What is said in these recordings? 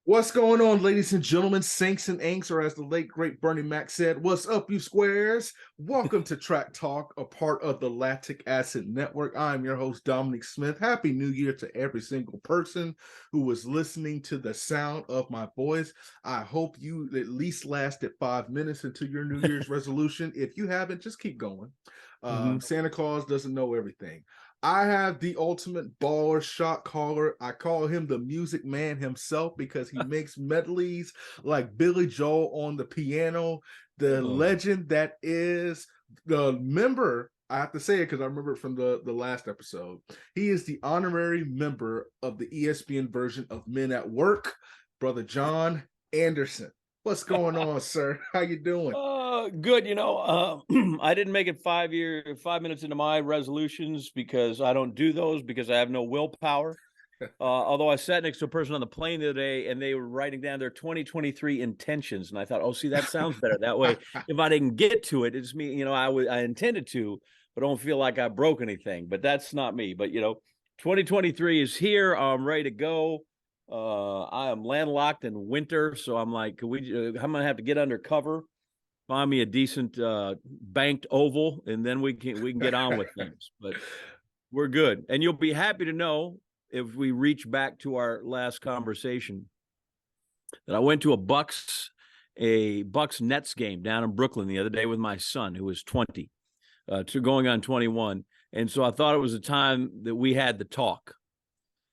What's going on, ladies and gentlemen, Saints and Inks, or as the late great Bernie Mac said, what's up, you squares? Welcome to Track Talk, a part of the Lactic Acid Network. I'm your host, Dominique Smith. Happy New Year to every single person who was listening to the sound of my voice. I hope you at least lasted 5 minutes into your New Year's resolution. If you haven't, just keep going. Santa Claus doesn't know everything. I have the ultimate baller shot caller. I call him the music man himself because he makes medleys like Billy Joel on the piano. The legend that is the member, I have to say it because I remember it from the last episode. He is the honorary member of the ESPN version of Men at Work, Brother John Anderson. What's going on, sir? How you doing? Good. I didn't make it 5 minutes into my resolutions because I don't do those because I have no willpower. Although I sat next to a person on the plane the other day and they were writing down their 2023 intentions. And I thought, oh, see, that sounds better. That way, if I didn't get to it, it's me, I intended to, but don't feel like I broke anything. But that's not me. But, 2023 is here. I'm ready to go. I am landlocked in winter, so I'm like, I'm gonna have to get under cover, find me a decent banked oval, and then we can get on with things. But we're good, and you'll be happy to know if we reach back to our last conversation that I went to a Bucks Nets game down in Brooklyn the other day with my son, who was 20, to going on 21, and so I thought it was a time that we had the talk.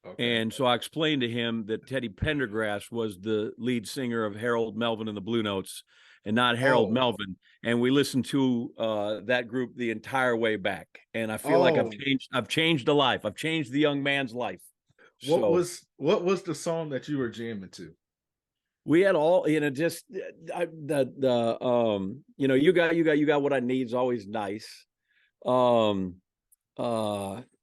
Okay. And so I explained to him that Teddy Pendergrass was the lead singer of Harold Melvin and the Blue Notes and not Harold Melvin. And we listened to that group the entire way back. And I feel like I've changed a life. I've changed the young man's life. What was the song that you were jamming to? We had all, you got What I Need is always nice.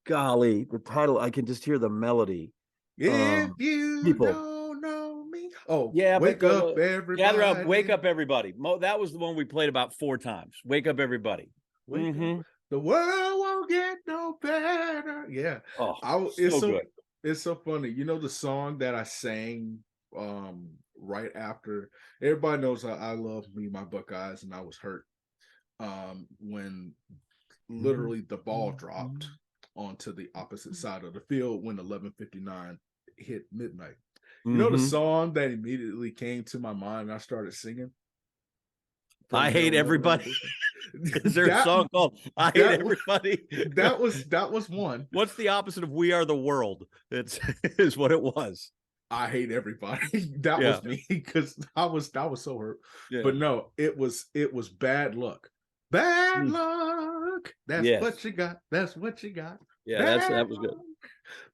Golly, the title, I can just hear the melody. If you don't know me. Oh, yeah. Wake up, everybody. Gather up, wake up, everybody. That was the one we played about 4 times. Wake up, everybody. Wake up. The world won't get no better. Yeah. It's so good. It's so funny. The song that I sang right after, everybody knows I love me, my Buckeyes, and I was hurt when literally the ball dropped onto the opposite side of the field when 11:59 hit midnight. The song that immediately came to my mind and I started singing? I Hate Everybody. Is there a song called I Hate Everybody? That was one. What's the opposite of We Are the World? Is what it was. I Hate Everybody. That was me because I was so hurt. Yeah. But no, it was Bad Luck. Bad luck. That's what you got. That's what you got. Yeah, that was good.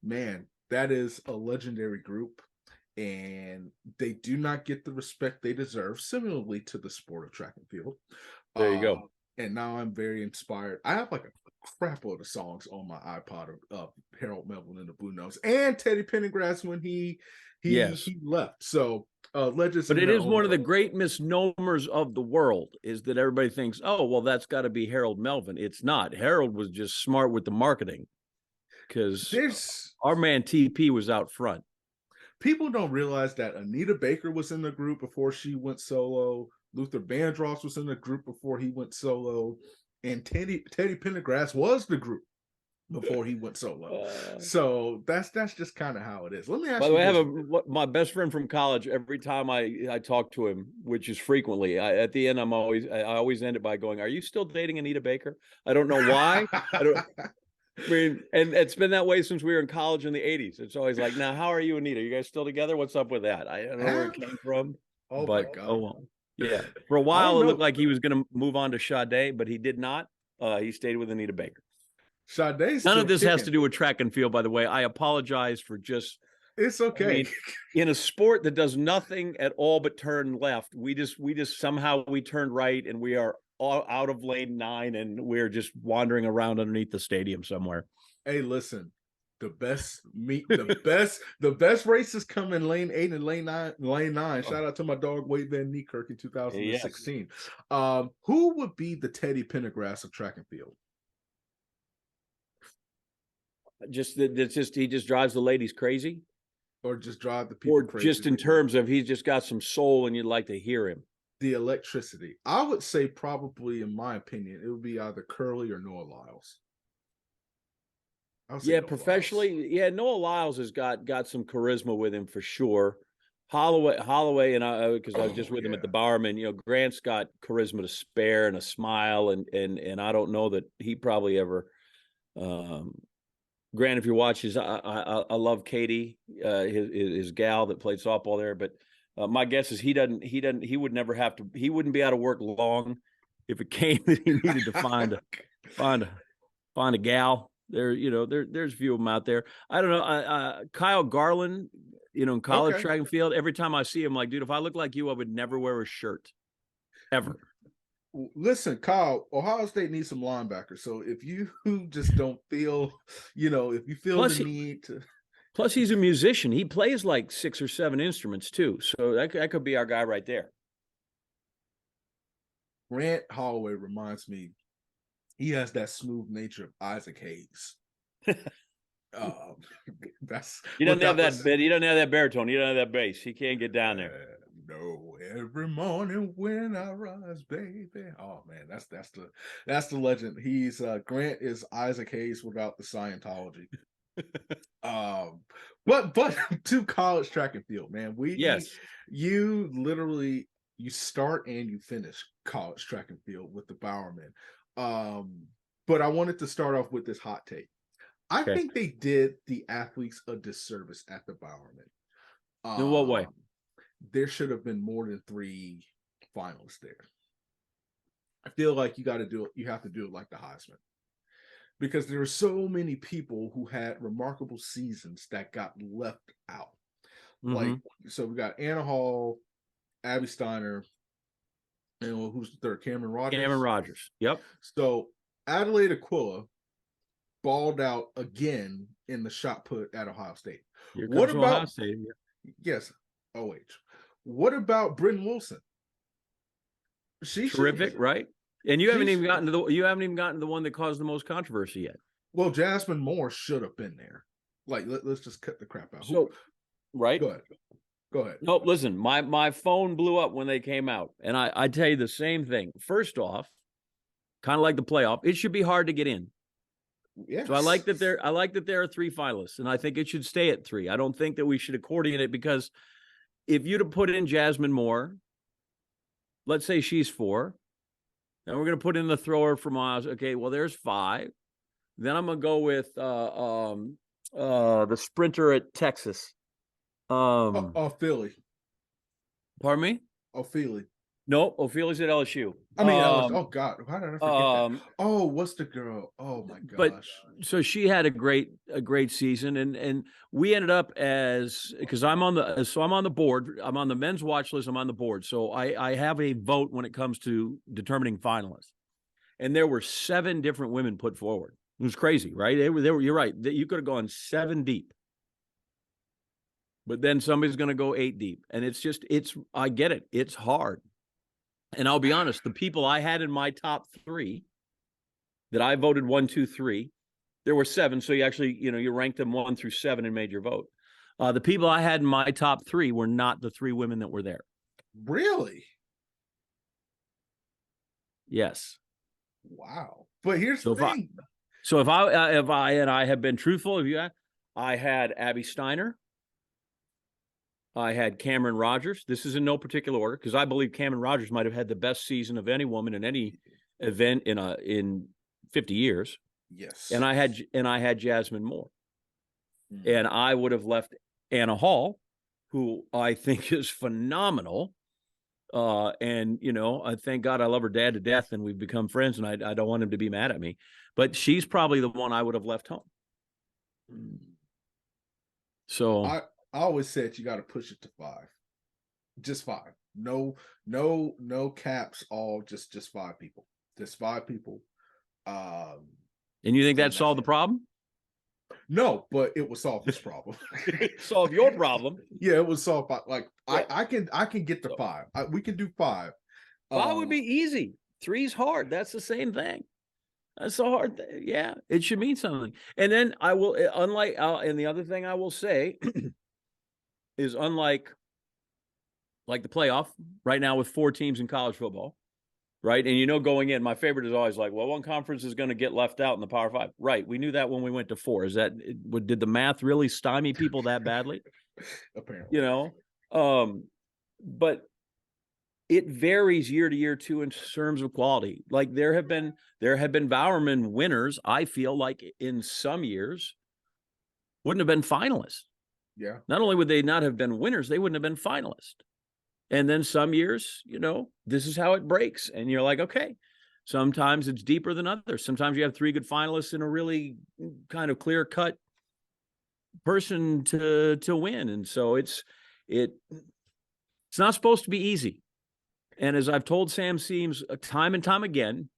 Man, that is a legendary group, and they do not get the respect they deserve, similarly to the sport of track and field. There you go. And now I'm very inspired. I have like a crap load of songs on my iPod of Harold Melvin and the Blue Notes and Teddy Pendergrass when he left. So legends. But it is one of the great misnomers of the world is that everybody thinks, oh, well, that's got to be Harold Melvin. It's not. Harold was just smart with the marketing because our man TP was out front. People don't realize that Anita Baker was in the group before she went solo. Luther Vandross was in the group before he went solo. And Teddy Pendergrass was the group before he went solo. So that's just kind of how it is. Let me ask you. By the way, my best friend from college, every time I talk to him, which is frequently, at the end, I always end it by going, "Are you still dating Anita Baker?" I don't know why. And it's been that way since we were in college in the 80s. It's always like, now, how are you, Anita? You guys still together? What's up with that? I don't know where it came from. Oh, my God. Oh, well. Yeah. For a while, it looked like he was going to move on to Sade, but he did not. He stayed with Anita Baker. Sade's None of this has to do with track and field, by the way. I apologize for just. It's okay. In a sport that does nothing at all but turn left, we just somehow we turned right and we are all out of lane 9 and we're just wandering around underneath the stadium somewhere. Hey, listen, the best races come in lane 8 and lane 9. Shout out to my dog Wade Van Niekerk in 2016. Yes. Who would be the Teddy Pendergrass of track and field? He just drives the ladies crazy. or just drive the people or crazy. just in terms of he's just got some soul and you'd like to hear him? The electricity. I would say probably, in my opinion, it would be either Curly or Noah Lyles. Yeah, professionally, yeah, Noah Lyles has got some charisma with him for sure. Holloway, and I, because I was just with him at the Bowerman. Grant's got charisma to spare and a smile, and I don't know that he probably ever. Grant, if you're watching, I love Katie, his gal that played softball there, but my guess is he would never have to. He wouldn't be out of work long if it came that he needed to find a gal. There's a few of them out there. I don't know. Kyle Garland, in college track and field, every time I see him, like, dude, if I look like you, I would never wear a shirt, ever. Listen, Kyle, Ohio State needs some linebackers. So if you just don't feel, if you feel the need to. Plus, he's a musician. He plays like 6 or 7 instruments too. So that could be our guy right there. Grant Holloway reminds me. He has that smooth nature of Isaac Hayes. That's he doesn't have that bit. He doesn't have that baritone. He doesn't have that bass. He can't get down there. No, every morning when I rise, baby. Oh man, that's the legend. He's Grant is Isaac Hayes without the Scientology. But to college track and field, man. You literally start and you finish college track and field with the Bowerman. But I wanted to start off with this hot take. I think they did the athletes a disservice at the Bowerman. In what way? There should have been more than 3 finalists there. I feel like you have to do it like the Heisman. Because there are so many people who had remarkable seasons that got left out. Mm-hmm. So we got Anna Hall, Abby Steiner, and who's the third? Cameron Rogers. Cameron Rogers. Yep. So Adelaide Aquila balled out again in the shot put at Ohio State. What about Ohio State? Yes, OH. What about Britton Wilson? She's terrific, right? And you haven't even gotten to the one that caused the most controversy yet. Well, Jasmine Moore should have been there. Like, let's just cut the crap out. So, right? Go ahead. No, listen, my phone blew up when they came out, and I tell you the same thing. First off, kind of like the playoff, it should be hard to get in. Yes. So I like that there are 3 finalists, and I think it should stay at 3. I don't think that we should accordion it, because if you'd have put in Jasmine Moore, let's say she's 4, and we're going to put in the thrower from Oz. Okay, well, there's 5. Then I'm going to go with the sprinter at Texas. Philly. Pardon me? Philly. No, Ophelia's at LSU. I mean, oh God, how did I forget that? Oh, what's the girl? Oh my gosh! But so she had a great season, and we ended up because I'm on the board. I'm on the men's watch list. I'm on the board, so I have a vote when it comes to determining finalists. And there were 7 different women put forward. It was crazy, right? They were. You're right. You could have gone 7 deep. But then somebody's going to go 8 deep, and I get it. It's hard. And I'll be honest, the people I had in my top 3 that I voted 1, 2, 3, there were 7. So you actually, you ranked them 1 through 7 and made your vote. The people I had in my top 3 were not the 3 women that were there. Really? Yes. Wow. But here's the thing. If I have been truthful, I had Abby Steiner. I had Cameron Rogers. This is in no particular order, because I believe Cameron Rogers might have had the best season of any woman in any event in 50 years. Yes. And I had Jasmine Moore. And I would have left Anna Hall, who I think is phenomenal. And I thank God I love her dad to death, and we've become friends, and I don't want him to be mad at me. But she's probably the one I would have left home. So I always said you got to push it to 5, just 5. No caps. All just 5 people. Just 5 people. And you think that solved the problem? No, but it would solve this problem. Solve your problem. Yeah, it would solve. Like I can get to 5. We can do 5. 5 would be easy. 3's hard. That's the same thing. That's so hard. Yeah, it should mean something. And then I will, and the other thing I will say is unlike the playoff right now with 4 teams in college football, right? And going in, my favorite is always like, well, one conference is going to get left out in the Power 5. Right. We knew that when we went to 4. Did the math really stymie people that badly? Apparently. But it varies year to year too in terms of quality. Like there have been Bowerman winners, I feel like in some years wouldn't have been finalists. Yeah. Not only would they not have been winners, they wouldn't have been finalists. And then some years, this is how it breaks. And you're like, okay, sometimes it's deeper than others. Sometimes you have 3 good finalists in a really kind of clear cut person to win. And so it's not supposed to be easy. And as I've told Sam Seams time and time again,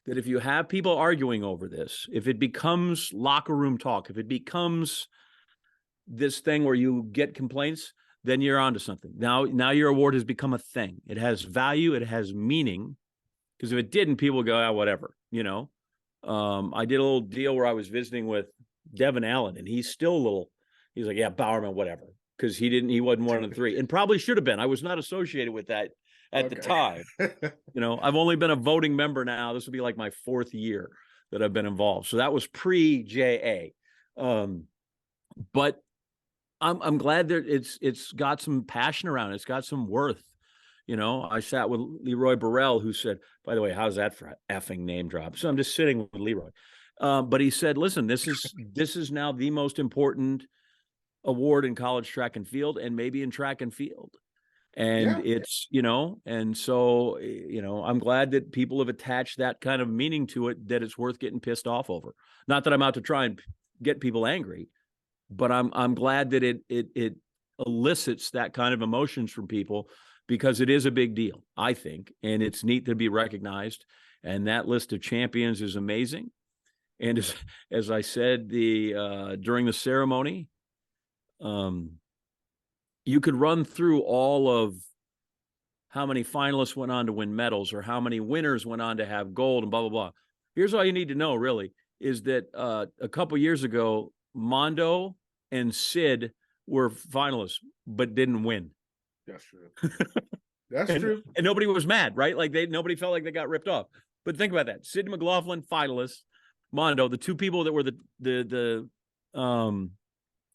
that if you have people arguing over this, if it becomes locker room talk, if it becomes this thing where you get complaints, then you're onto something. Now your award has become a thing. It has value. It has meaning. Because if it didn't, people would go, whatever, I did a little deal where I was visiting with Devin Allen, and he's like, yeah, Bowerman, whatever. Because he wasn't one of the 3, and probably should have been. I was not associated with that at the time. I've only been a voting member now. This will be like my 4th year that I've been involved. So that was pre-JA. But I'm glad that it's got some passion around it. It's got some worth. I sat with Leroy Burrell, who said, by the way, how's that for effing name drop? So I'm just sitting with Leroy. But he said, listen, this is now the most important award in college track and field, and maybe in track and field. And it's, and so, I'm glad that people have attached that kind of meaning to it, that it's worth getting pissed off over. Not that I'm out to try and get people angry, but I'm glad that it elicits that kind of emotions from people, because it is a big deal, I think, and it's neat to be recognized. And that list of champions is amazing. And as I said, during the ceremony, you could run through all of how many finalists went on to win medals, or how many winners went on to have gold, and blah, blah, blah. Here's all you need to know, really, is that a couple years ago, Mondo and Sid were finalists, but didn't win. That's true. That's true. And nobody was mad, right? Like nobody felt like they got ripped off. But think about that. Sid McLaughlin, finalists. Mondo, the 2 people that were the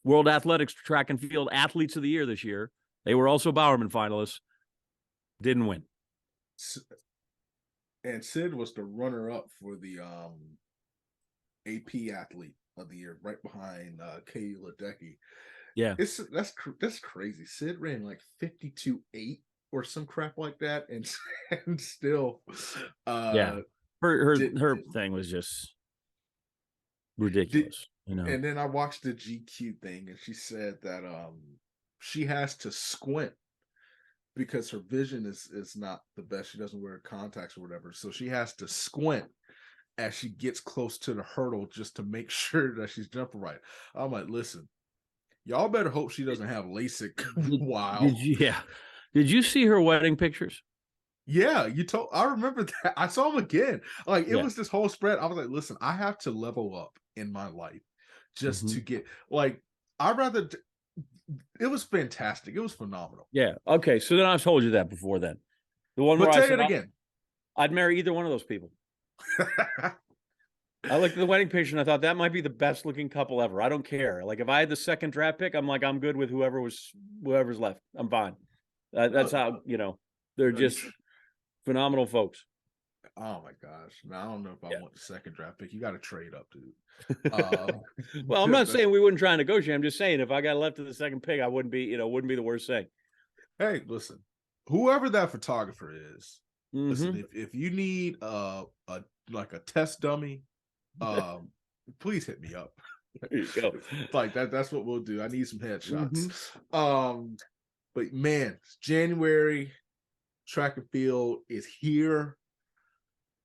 World Athletics Track and Field Athletes of the Year this year, they were also Bowerman finalists, didn't win. And Sid was the runner-up for the AP Athlete of the Year, right behind Katie Ledecky. Yeah, that's crazy. Sid ran like 52.8 or some crap like that, and still, her thing was just ridiculous. And then I watched the GQ thing, and she said that she has to squint because her vision is not the best. She doesn't wear contacts or whatever, so she has to squint as she gets close to the hurdle just to make sure that she's jumping right. I'm like, listen, y'all better hope she doesn't have LASIK. Wow. Did you see her wedding pictures? Yeah, I remember that. I saw them again. Like it was this whole spread. I was like, listen, I have to level up in my life just to get it was fantastic. It was phenomenal. Yeah. Okay. So then I've told you that before then. The one where I said again. I'd marry either one of those people. I looked at the wedding picture and I thought that might be the best looking couple ever. I don't care. Like if I had the 2nd draft pick, I'm like, I'm good with whoever's left. I'm fine. That's how, they're just phenomenal folks. Oh my gosh. Now I don't know if I want the 2nd draft pick. You got to trade up, dude. Well, I'm not saying we wouldn't try and negotiate. I'm just saying if I got left to the 2nd pick, I wouldn't be the worst thing. Hey, listen, whoever that photographer is, listen, if you need a test dummy, please hit me up. There you go. Like that's what we'll do. I need some headshots. But man, January, track and field is here.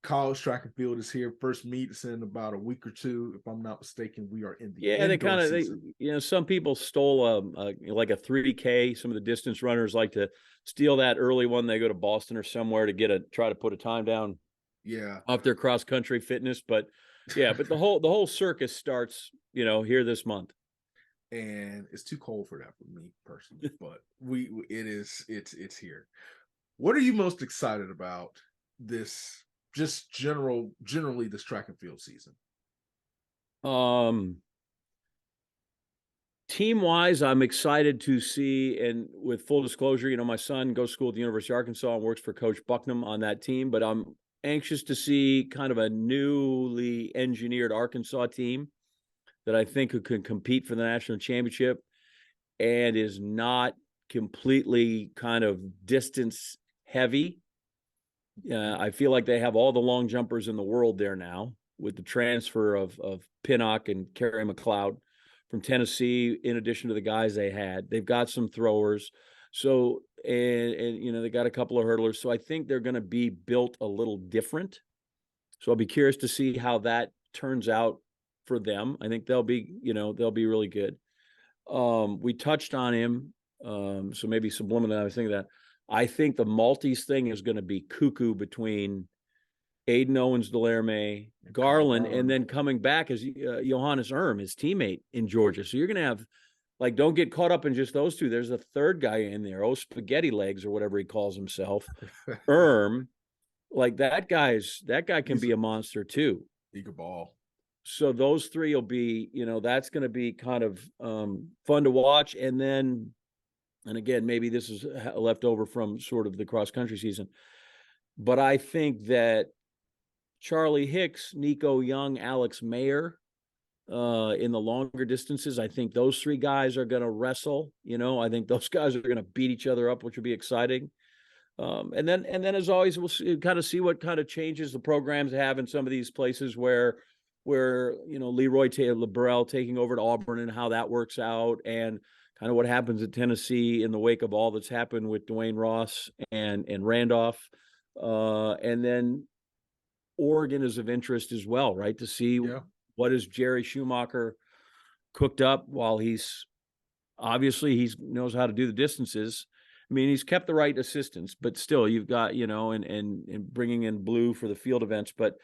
College track and field is here. First meet is in about a week or 2, if I'm not mistaken. We are in the they kind of some people stole like a 3K. Some of the distance runners like to steal that early one. They go to Boston or somewhere to try to put a time down. Yeah, off their cross country fitness, but the whole circus starts here this month. and it's too cold for that for me personally. But it's here. What are you most excited about this? Just generally this track and field season. Team wise, I'm excited to see, and with full disclosure, my son goes to school at the University of Arkansas and works for Coach Bucknam on that team, but I'm anxious to see kind of a newly engineered Arkansas team that I think could compete for the national championship and is not completely kind of distance heavy. I feel like they have all the long jumpers in the world there now with the transfer of Pinnock and Kerry McLeod from Tennessee, in addition to the guys they had. They've got some throwers. So, and they got a couple of hurdlers. So I think they're going to be built a little different. So I'll be curious to see how that turns out for them. I think they'll be really good. We touched on him. So maybe subliminally, I was thinking that. I think the Maltese thing is going to be cuckoo between Aiden Owens-Delarme, Garland, and then coming back as Johannes Erm, his teammate in Georgia. So you're going to have, don't get caught up in just those two. There's a third guy in there, spaghetti legs or whatever he calls himself. Erm, that guy can be a monster too. He could ball. So those three will be, that's going to be kind of fun to watch. And then, and again, maybe this is left over from sort of the cross country season, but I think that Charlie Hicks, Nico Young, Alex Mayer, in the longer distances, I think those three guys are going to wrestle. I think those guys are going to beat each other up, which will be exciting. And then as always, we'll see what kind of changes the programs have in some of these places where Leroy Burrell taking over to Auburn and how that works out, and kind of what happens at Tennessee in the wake of all that's happened with Dwayne Ross and Randolph. And then Oregon is of interest as well, right? To see what is Jerry Schumacher cooked up while he's knows how to do the distances. I mean, he's kept the right assistants, but still you've got, and bringing in Blue for the field events, but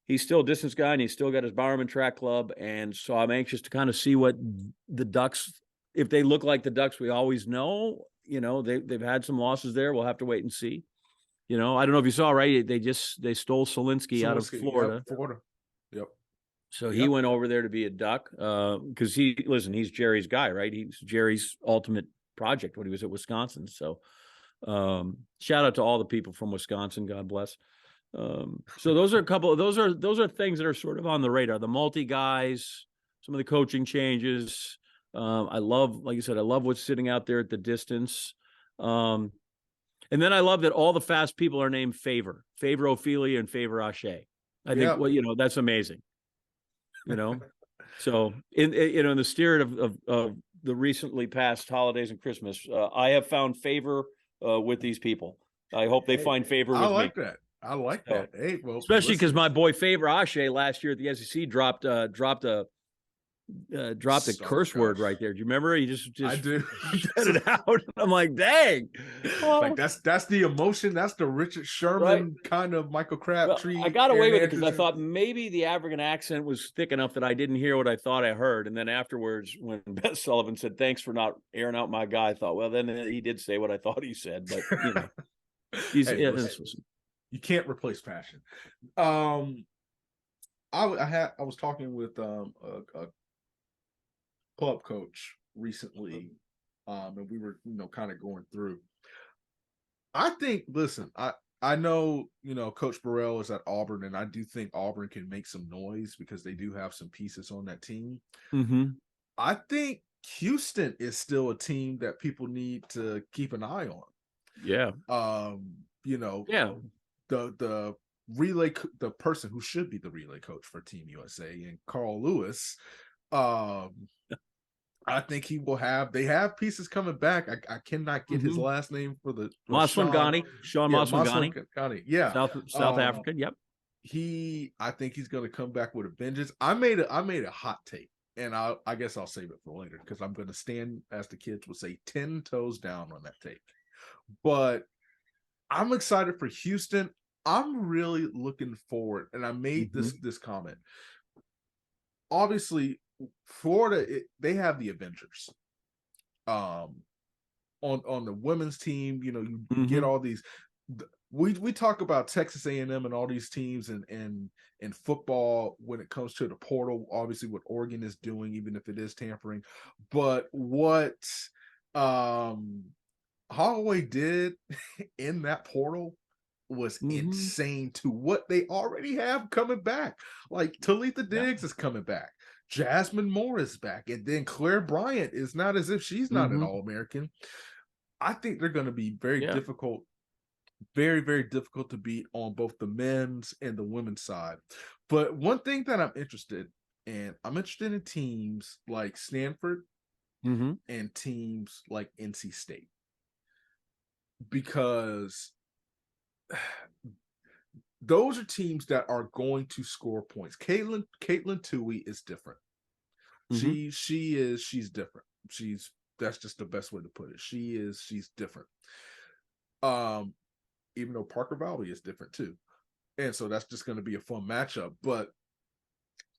he's still a distance guy and he's still got his Bowerman track club. And so I'm anxious to kind of see what the Ducks, if they look like the Ducks we always know, they've had some losses there. We'll have to wait and see. I don't know if you saw, right? They stole Solinsky out of Florida. Yep. So he went over there to be a Duck because he's Jerry's guy, right? He's Jerry's ultimate project when he was at Wisconsin. So shout out to all the people from Wisconsin. God bless. So those are a couple of those are things that are sort of on the radar. The multi guys, some of the coaching changes. I love, like you said, I love what's sitting out there at the distance. And then I love that all the fast people are named Favor Ophelia and Favor Ashe. I think, that's amazing. So in the spirit of the recently passed holidays and Christmas, I have found favor with these people. I hope they find favor with me. I like that. Hey, well, especially because my boy Favor Ashe last year at the SEC dropped a curse word right there. Do you remember? He just I do. said it out. I'm like, dang. That's the emotion. That's the Richard Sherman kind of Michael Crabtree. I got away with it because I thought maybe the African accent was thick enough that I didn't hear what I thought I heard. And then afterwards, when Beth Sullivan said, "Thanks for not airing out my guy," I thought, well, then he did say what I thought he said. But you can't replace passion. I was talking with a club coach recently, and we were kind of going through. I think, listen, I know Coach Burrell is at Auburn, and I do think Auburn can make some noise because they do have some pieces on that team. Mm-hmm. I think Houston is still a team that people need to keep an eye on. Yeah. The relay, the person who should be the relay coach for Team USA, and Carl Lewis. I think they have pieces coming back. I cannot get his last name for the Maswangani, Sean Maswangani. Yeah. South African. Yep. I think he's going to come back with a vengeance. I made a hot take, and I guess I'll save it for later because I'm going to stand, as the kids would say, 10 toes down on that take. But I'm excited for Houston. I'm really looking forward, and I made this comment. Obviously, Florida, they have the Avengers. On the women's team, you know, you get all these. We talk about Texas A&M and all these teams and football when it comes to the portal. Obviously, what Oregon is doing, even if it is tampering, but what Holloway did in that portal was insane to what they already have coming back. Like Talitha Diggs is coming back. Jasmine Moore is back. And then Claire Bryant is not as if she's not an All-American. I think they're going to be very difficult, very, very difficult to beat on both the men's and the women's side. But one thing that I'm interested in teams like Stanford and teams like NC State. Because those are teams that are going to score points. Caitlin Toohey is different. She's different. That's just the best way to put it. She's different. Even though Parker Valley is different too. And so that's just going to be a fun matchup. But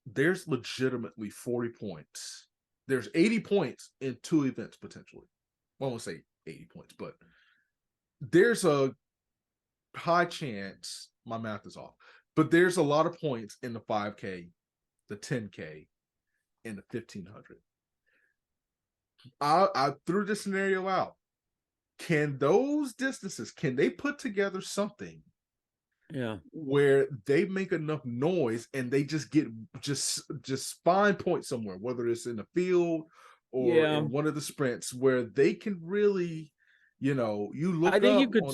there's legitimately 40 points. There's 80 points in two events potentially. Well, I won't say 80 points, but there's a high chance, my math is off, but there's a lot of points in the 5K, the 10K, and the 1500. I threw this scenario out. Can those distances, can they put together something where they make enough noise and they just get just find points somewhere, whether it's in the field or in one of the sprints, where they can really, you know, you look I think up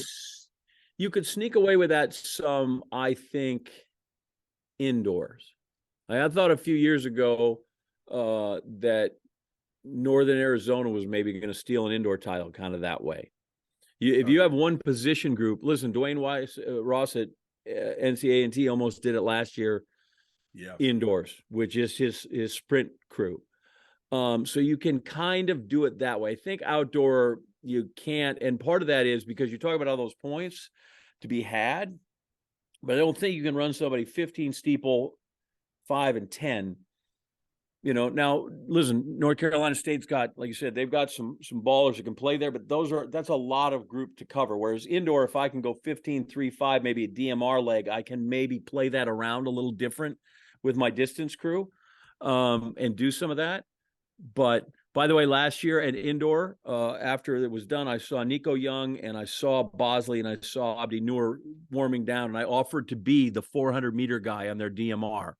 you could sneak away with that some, I think, indoors. I thought a few years ago that Northern Arizona was maybe going to steal an indoor title kind of that way. If you have one position group, listen, Dwayne Ross at NCAA almost did it last year indoors, which is his sprint crew. So you can kind of do it that way. I think outdoor you can't, and part of that is because you talk about all those points to be had, but I don't think you can run somebody 15 steeple, 5 and 10. You know, now listen, North Carolina State's got, like you said, they've got some ballers that can play there, but that's a lot of group to cover. Whereas indoor, if I can go 15, 3, 5, maybe a DMR leg, I can maybe play that around a little different with my distance crew and do some of that. But by the way, last year at indoor, after it was done, I saw Nico Young and I saw Bosley and I saw Abdi Noor warming down, and I offered to be the 400-meter guy on their DMR,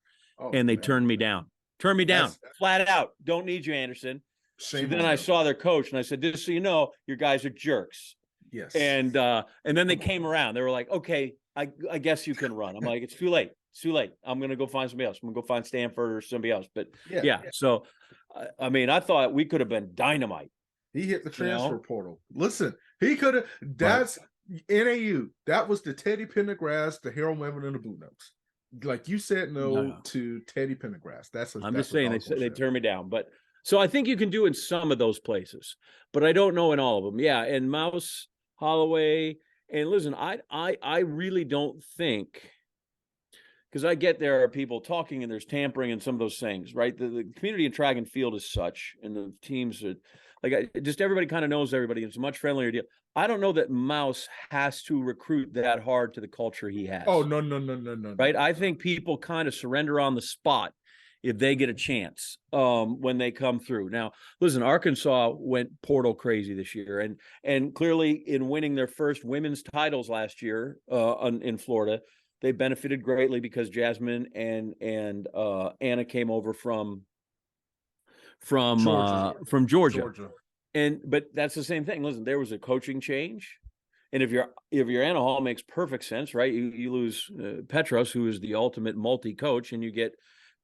and they turned me down. Turn me down, flat out. Don't need you, Anderson. So then I saw their coach, and I said, just so you know, your guys are jerks. Yes. And then they came around. They were like, okay, I guess you can run. I'm like, it's too late. It's too late. I'm going to go find somebody else. I'm going to go find Stanford or somebody else. But yeah. So, I mean, I thought we could have been dynamite. He hit the transfer portal. Listen, he could have. That's NAU. That was the Teddy Pendergrass, the Harold Melvin, and the Blue Notes. Like you said no to Teddy Pendergrass. I'm just saying they turned me down. But so I think you can do in some of those places, but I don't know in all of them. Yeah, and Mouse, Holloway, and listen, I really don't think, because I get there are people talking and there's tampering and some of those things, right? The community in track and field is such, and the teams are like, just everybody kind of knows everybody. It's a much friendlier deal. I don't know that Mouse has to recruit that hard to the culture he has. Oh, no. Right? I think people kind of surrender on the spot if they get a chance when they come through. Now, listen, Arkansas went portal crazy this year, and clearly in winning their first women's titles last year in Florida, they benefited greatly because Jasmine and Anna came over from Georgia. But that's the same thing. Listen, there was a coaching change, and if your Anna Hall makes perfect sense, right? You lose Petros, who is the ultimate multi-coach, and you get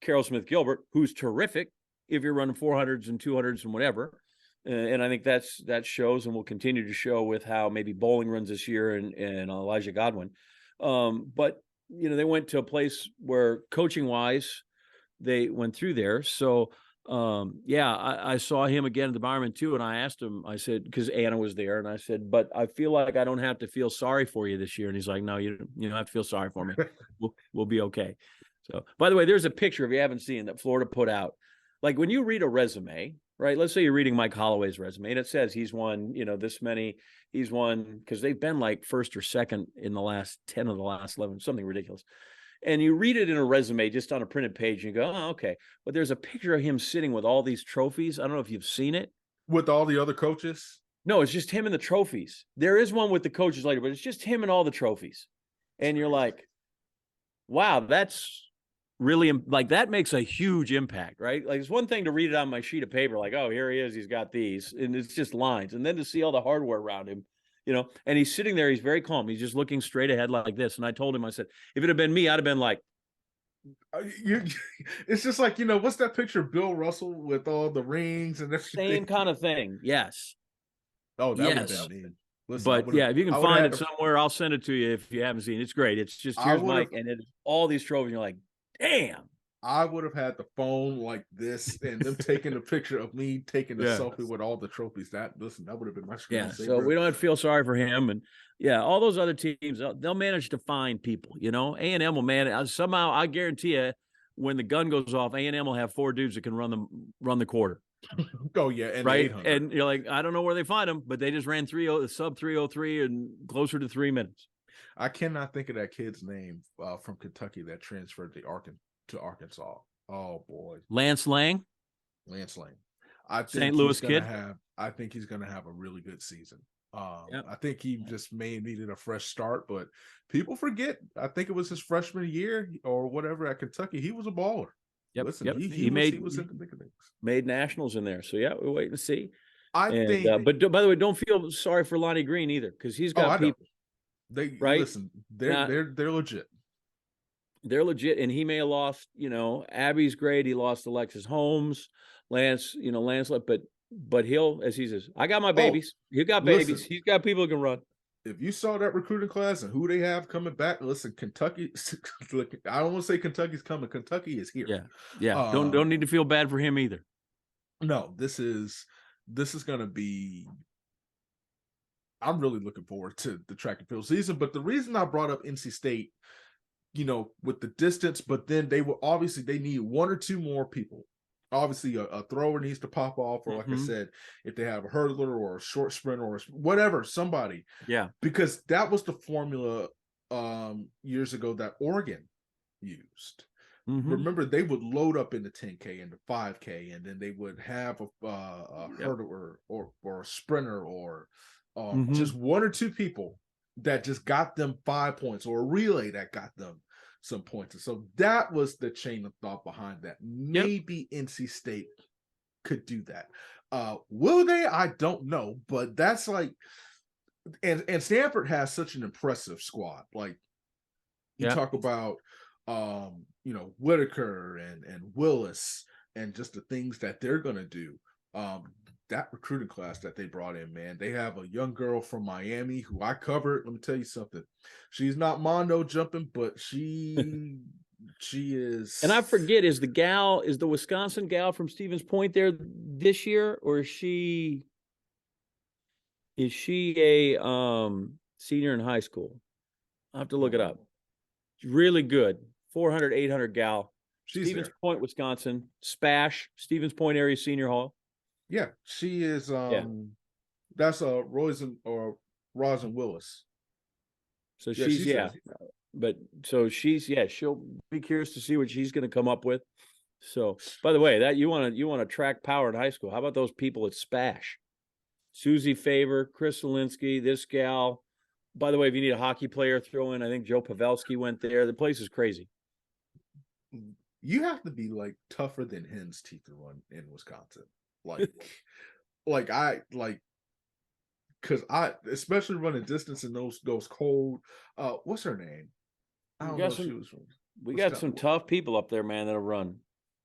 Carol Smith Gilbert, who's terrific if you're running 400s and 200s and whatever. And I think that shows and will continue to show with how maybe Bowling runs this year and Elijah Godwin. But you know, they went to a place where coaching wise they went through there. So I saw him again at the Bowerman too, and I asked him, I said, because Anna was there, and I said, but I feel like I don't have to feel sorry for you this year. And he's like, no, you don't have to feel sorry for me. We'll be okay. So, by the way, there's a picture, if you haven't seen, that Florida put out like when you read a resume, right? Let's say you're reading Mike Holloway's resume and it says he's won, this many, he's won because they've been like first or second in the last 10 of the last 11, something ridiculous. And you read it in a resume just on a printed page and you go, oh, okay. But there's a picture of him sitting with all these trophies. I don't know if you've seen it. With all the other coaches? No, it's just him and the trophies. There is one with the coaches later, but it's just him and all the trophies. And you're like, wow, that's really like that makes a huge impact, right? Like it's one thing to read it on my sheet of paper, like, oh, here he is, he's got these, and it's just lines. And then to see all the hardware around him, and he's sitting there, he's very calm. He's just looking straight ahead like this. And I told him, I said, if it had been me, I'd have been like, it's just like, what's that picture of Bill Russell with all the rings and everything? Same kind of thing. Yes. Oh, that would have been mean. Listen, but yeah, if you can find it somewhere, I'll send it to you if you haven't seen it. It's great. It's just here's Mike, and it's all these trophies. You're like, damn. I would have had the phone like this and them taking a picture of me taking a selfie with all the trophies. That would have been my screen saver. So we don't have to feel sorry for him. And all those other teams, they'll manage to find people, A&M will manage. Somehow, I guarantee you, when the gun goes off, A&M will have 4 dudes that can run the quarter. Oh, yeah. And right. And you're like, I don't know where they find them, but they just ran sub 303 and closer to 3 minutes. I cannot think of that kid's name from Kentucky that transferred to Arkansas. Oh boy, Lance Lang. I think St. Louis kid. I think he's going to have a really good season. I think he just needed a fresh start, but people forget. I think it was his freshman year or whatever at Kentucky. He was a baller. Yep. Listen, he was in the thick of things. Made nationals in there. So we'll wait and see. I think. But by the way, don't feel sorry for Lonnie Green either, because he's got people. Listen. They're legit. They're legit, and he may have lost. Abby's great. He lost Alexis Holmes, Lance. But he'll, as he says, I got my babies. He got babies. Listen, he's got people who can run. If you saw that recruiting class and who they have coming back, listen, Kentucky. I don't want to say Kentucky's coming. Kentucky is here. Yeah. Don't need to feel bad for him either. No, this is going to be. I'm really looking forward to the track and field season. But the reason I brought up NC State, with the distance, but then they need 1 or 2 more people. Obviously, a thrower needs to pop off, or like I said, if they have a hurdler or a short sprinter or whatever, somebody. Yeah. Because that was the formula years ago that Oregon used. Remember, they would load up in the 10K and the 5K, and then they would have a hurdler or a sprinter or just 1 or 2 people that just got them 5 points, or a relay that got them some points. And so that was the chain of thought behind that. Maybe NC State could do that. Will they? I don't know, but that's like, and Stanford has such an impressive squad. Like you talk about, Whitaker and Willis and just the things that they're going to do. That recruiting class that they brought in, man, they have a young girl from Miami who I covered. Let me tell you something. She's not mondo jumping, but she is. And I forget, is the Wisconsin gal from Stevens Point there this year, or is she a senior in high school? I'll have to look it up. She's really good. 400, 800 gal. She's Stevens there. Point, Wisconsin. SPASH, Stevens Point Area Senior Hall. Yeah, she is. That's Rosen Willis. So she's but so she's she'll be curious to see what she's going to come up with. So, by the way, that you want to track power in high school. How about those people at SPASH? Susie Favor, Chris Zielinski, this gal. By the way, if you need a hockey player, throw in. I think Joe Pavelski went there. The place is crazy. You have to be like tougher than hen's teeth to run in Wisconsin. Because I especially running distance in those cold. What's her name? I don't know. We got some tough people up there, man, that'll run.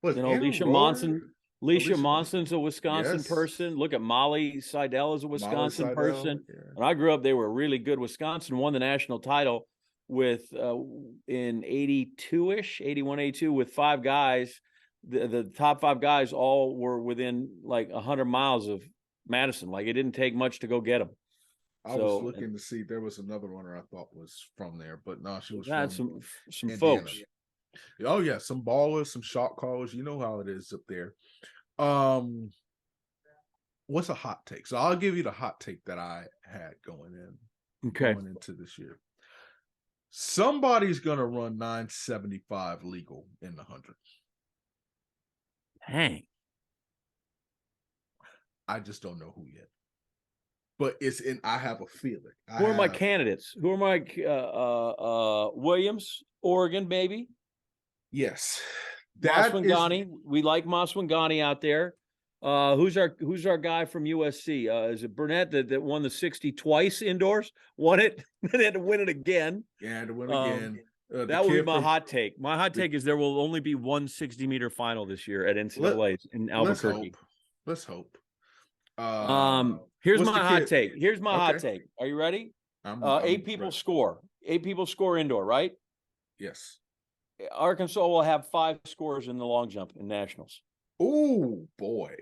Alicia Monson. Alicia Monson's a Wisconsin person. Look at Molly Seidel is a Wisconsin person. Yeah. When I grew up, they were really good. Wisconsin won the national title with in 82-ish, 81, 82 with 5 guys. The top 5 guys all were within like 100 miles of Madison. Like it didn't take much to go get them. I was looking to see there was another runner I thought was from there, but no, she was from some Indiana. folks. Oh yeah, some ballers, some shot callers. You know how it is up there. Um, what's a hot take? So I'll give you the hot take that I had Okay. going into this year. Somebody's gonna run 975 legal in the 100. Dang. I just don't know who yet. But it's in. I have a feeling. Who are my candidates? Who are my Williams, Oregon, baby? Yes, that Maswangani. is. We like Maswangani out there. Who's our guy from USC? Is it Burnett that won the 60 twice indoors? Won it, then had to win it again. Yeah, to win again. That will be my hot take. My hot take is there will only be one 60-meter final this year at NCAA in Albuquerque. Let's hope. Here's my hot take. Here's my hot take. Are you ready? I'm 8 people ready. Score. 8 people score indoor, right? Yes. Arkansas will have 5 scores in the long jump in nationals. Oh boy.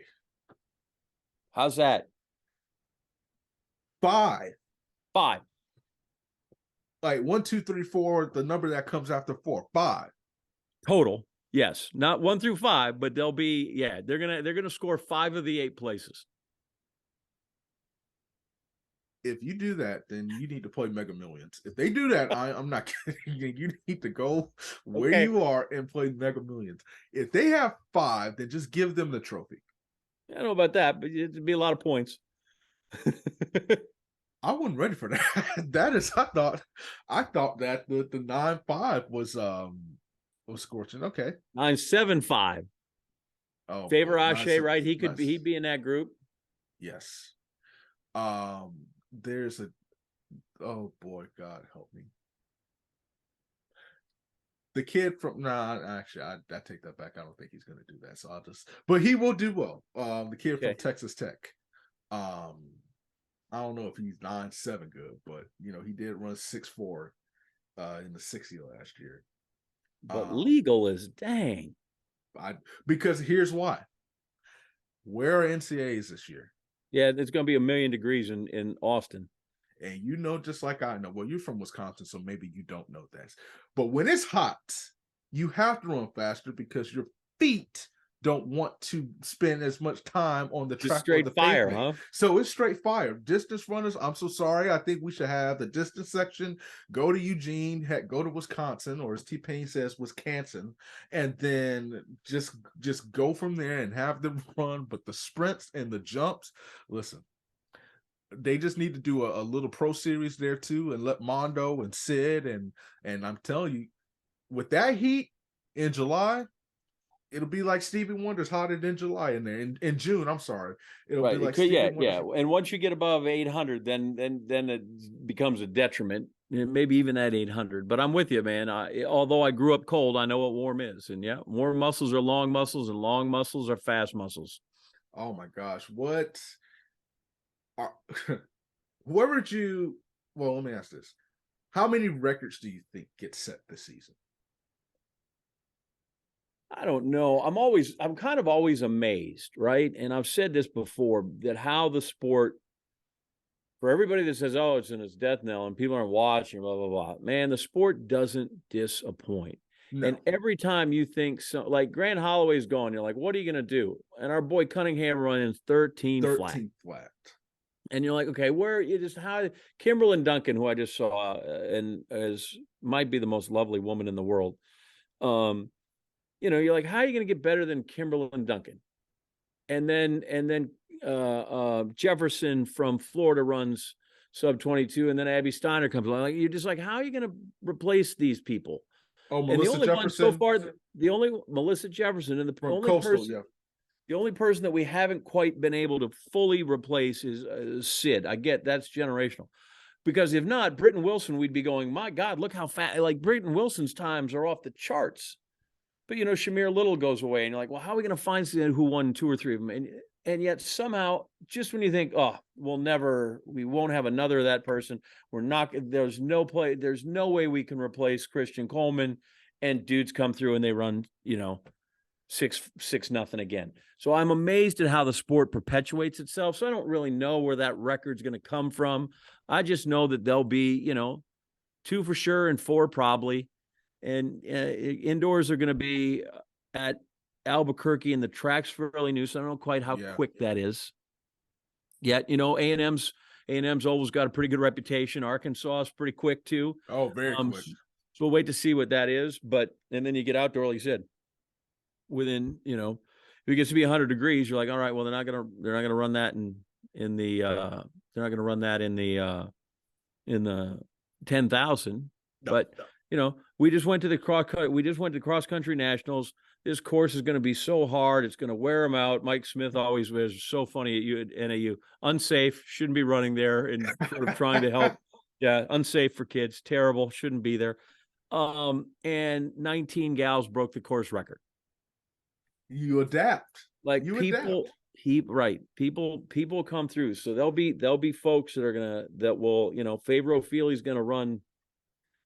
How's that? 5. Like 1, 2, 3, 4, the number that comes after 4. 5. Total. Yes. Not 1 through 5, but they'll be, they're gonna score 5 of the 8 places. If you do that, then you need to play Mega Millions. If they do that, I'm not kidding you. You need to go where you are and play Mega Millions. If they have 5, then just give them the trophy. I don't know about that, but it'd be a lot of points. I wasn't ready for that. That is, I thought that the 9-5 was scorching. Okay. 9-7-5. Oh, Favor Ashe, right? He'd be in that group. Yes. There's oh boy, God help me. The kid from actually, I take that back. I don't think he's going to do that. So but he will do well. The kid from Texas Tech. I don't know if he's 9-7 good, but he did run 6-4 in the 60 last year. But legal is dang. Because here's why. Where are NCAAs this year? Yeah, it's going to be a million degrees in Austin. And just like I know, well, you're from Wisconsin, so maybe you don't know this. But when it's hot, you have to run faster because your feet don't want to spend as much time on the track. Just straight fire, pavement. Huh? So it's straight fire. Distance runners, I'm so sorry. I think we should have the distance section go to Eugene, heck, go to Wisconsin, or as T-Pain says, Wisconsin, and then just go from there and have them run. But the sprints and the jumps, listen, they just need to do a little pro series there too, and let Mondo and Sid and I'm telling you, with that heat in July, it'll be like Stevie Wonder's hotter than July in there. In June, I'm sorry. It'll be like Stevie Wonder's. And once you get above 800, then it becomes a detriment. Maybe even at 800. But I'm with you, man. Although I grew up cold, I know what warm is. And warm muscles are long muscles, and long muscles are fast muscles. Oh my gosh, what? Whoever let me ask this. How many records do you think get set this season? I don't know. I'm kind of always amazed, right? And I've said this before, that how the sport, for everybody that says, oh, it's in its death knell and people aren't watching, blah, blah, blah. Man, the sport doesn't disappoint. No. And every time you think like Grant Holloway's gone, you're like, what are you going to do? And our boy Cunningham running 13 flat. And you're like, okay, how Kimberlyn Duncan, who I just saw and might be the most lovely woman in the world. You're like, how are you going to get better than Kimberlyn Duncan? And then Jefferson from Florida runs sub 22, and then Abby Steiner comes along. Like, you're just like, how are you going to replace these people? Oh, Melissa Jefferson. So far, the only Melissa Jefferson and the only person that we haven't quite been able to fully replace is Sid. I get that's generational. Because if not, Britton Wilson, we'd be going, my God, look how fast. Like, Britton Wilson's times are off the charts. But, Shamir Little goes away, and you're like, well, how are we going to find who won 2 or 3 of them? And yet somehow, just when you think, oh, we won't have another of that person, there's no way we can replace Christian Coleman, and dudes come through and they run, 6-0 again. So I'm amazed at how the sport perpetuates itself. So I don't really know where that record's going to come from. I just know that there'll be, 2 for sure and 4 probably. and indoors are going to be at Albuquerque, and the track's fairly new, so I don't know quite how quick that is. Yet, you know, A&M's always got a pretty good reputation. Arkansas is pretty quick too. Oh, very quick. So we'll wait to see what that is. But and then you get outdoor, like you said, within, you know, if it gets to be 100 degrees, you're like, all right, well, they're not gonna run that in the they're not gonna run that in the 10,000. But you know, we just went to the cross country nationals. This course is going to be so hard. It's going to wear them out. Mike Smith always was so funny at you at NAU. Unsafe. Shouldn't be running there and sort of trying to help. Yeah, unsafe for kids. Terrible. Shouldn't be there. And 19 gals broke the course record. You adapt. Like you people, people come through. So there'll be folks that will, you know, Favreau Feely's going to run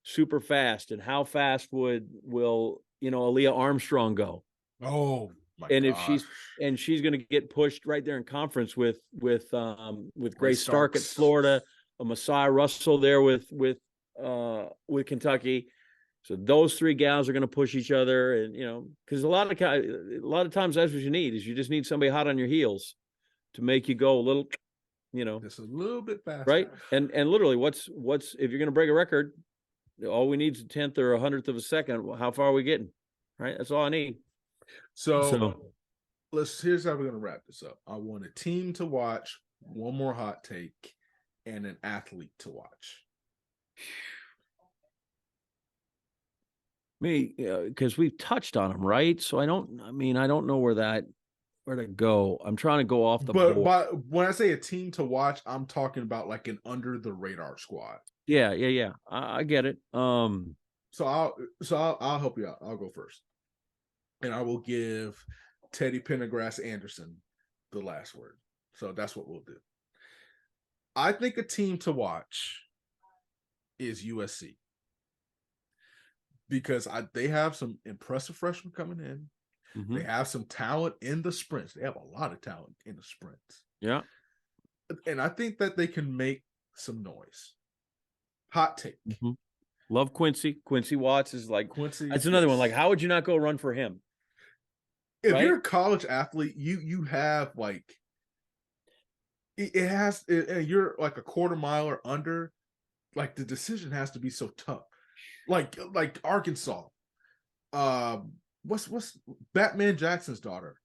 super fast, and how fast will you know, Aaliyah Armstrong go? Oh my and gosh. if she's going to get pushed right there in conference with Grace Stark at Florida, a Messiah Russell there with Kentucky. So those three gals are going to push each other, and you know, because a lot of times that's what you need, is you just need somebody hot on your heels to make you go a little, you know, just a little bit faster, right? And literally, what's if you're going to break a record, all we need is a 10th or 100th of a second. How far are we getting? Right. That's all I need. So here's how we're going to wrap this up. I want a team to watch, one more hot take, and an athlete to watch. Me, because we've touched on them, right? So I don't know where to go. I'm trying to go off the board. But when I say a team to watch, I'm talking about like an under the radar squad. Yeah. I get it. So I'll help you out. I'll go first, and I will give Teddy Pendergrass Anderson the last word. So that's what we'll do. I think a team to watch is USC, because they have some impressive freshmen coming in. Mm-hmm. They have some talent in the sprints. They have a lot of talent in the sprints. Yeah, and I think that they can make some noise. Hot take. Mm-hmm. Love Quincy. Quincy Watts is like Quincy. That's another one. Like, how would you not go run for him? If you're a college athlete, you have like you're like a quarter mile or under. Like the decision has to be so tough. Like Arkansas. What's Batman Jackson's daughter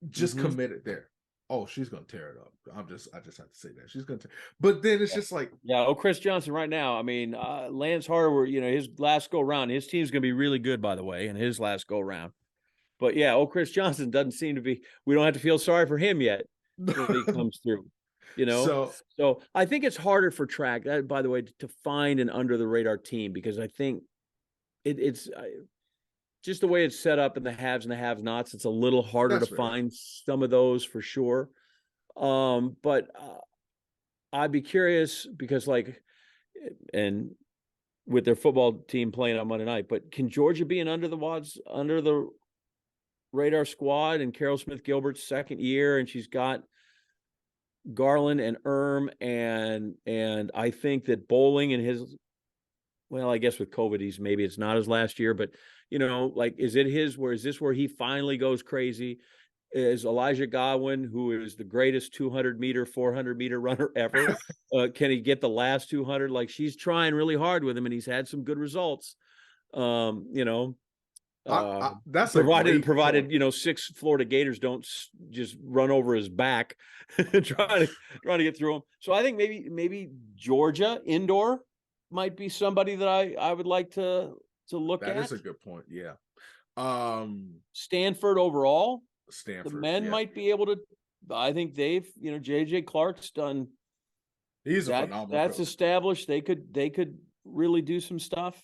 just committed there. Oh, she's gonna tear it up. I just have to say that she's gonna tear. But then it's just like, Chris Johnson right now. I mean, Lance Harder, you know, his last go round, his team's gonna be really good, by the way, in his last go round. But Chris Johnson doesn't seem to be. We don't have to feel sorry for him yet when he comes through. You know, so I think it's harder for track. By the way, to find an under the radar team, because I think it's just the way it's set up in the haves and the have-nots. It's a little harder to find some of those for sure. But I'd be curious, because and with their football team playing on Monday night, but can Georgia be an under the radar squad in Carol Smith Gilbert's second year, and she's got Garland and and I think that Bowling and his, well, I guess with COVID, maybe it's not his last year, but you know, like, is this where he finally goes crazy? Is Elijah Godwin, who is the greatest 200-meter, 400-meter runner ever, can he get the last 200? Like, she's trying really hard with him, and he's had some good results. You know, that's provided you know, 6 Florida Gators don't just run over his back trying to get through him. So I think maybe Georgia indoor might be somebody that I would like to look at. That is a good point. Yeah. Stanford overall. The men might be able to. I think they've, you know, JJ Clark's done. He's a phenomenal. That's coach. Established. They could really do some stuff.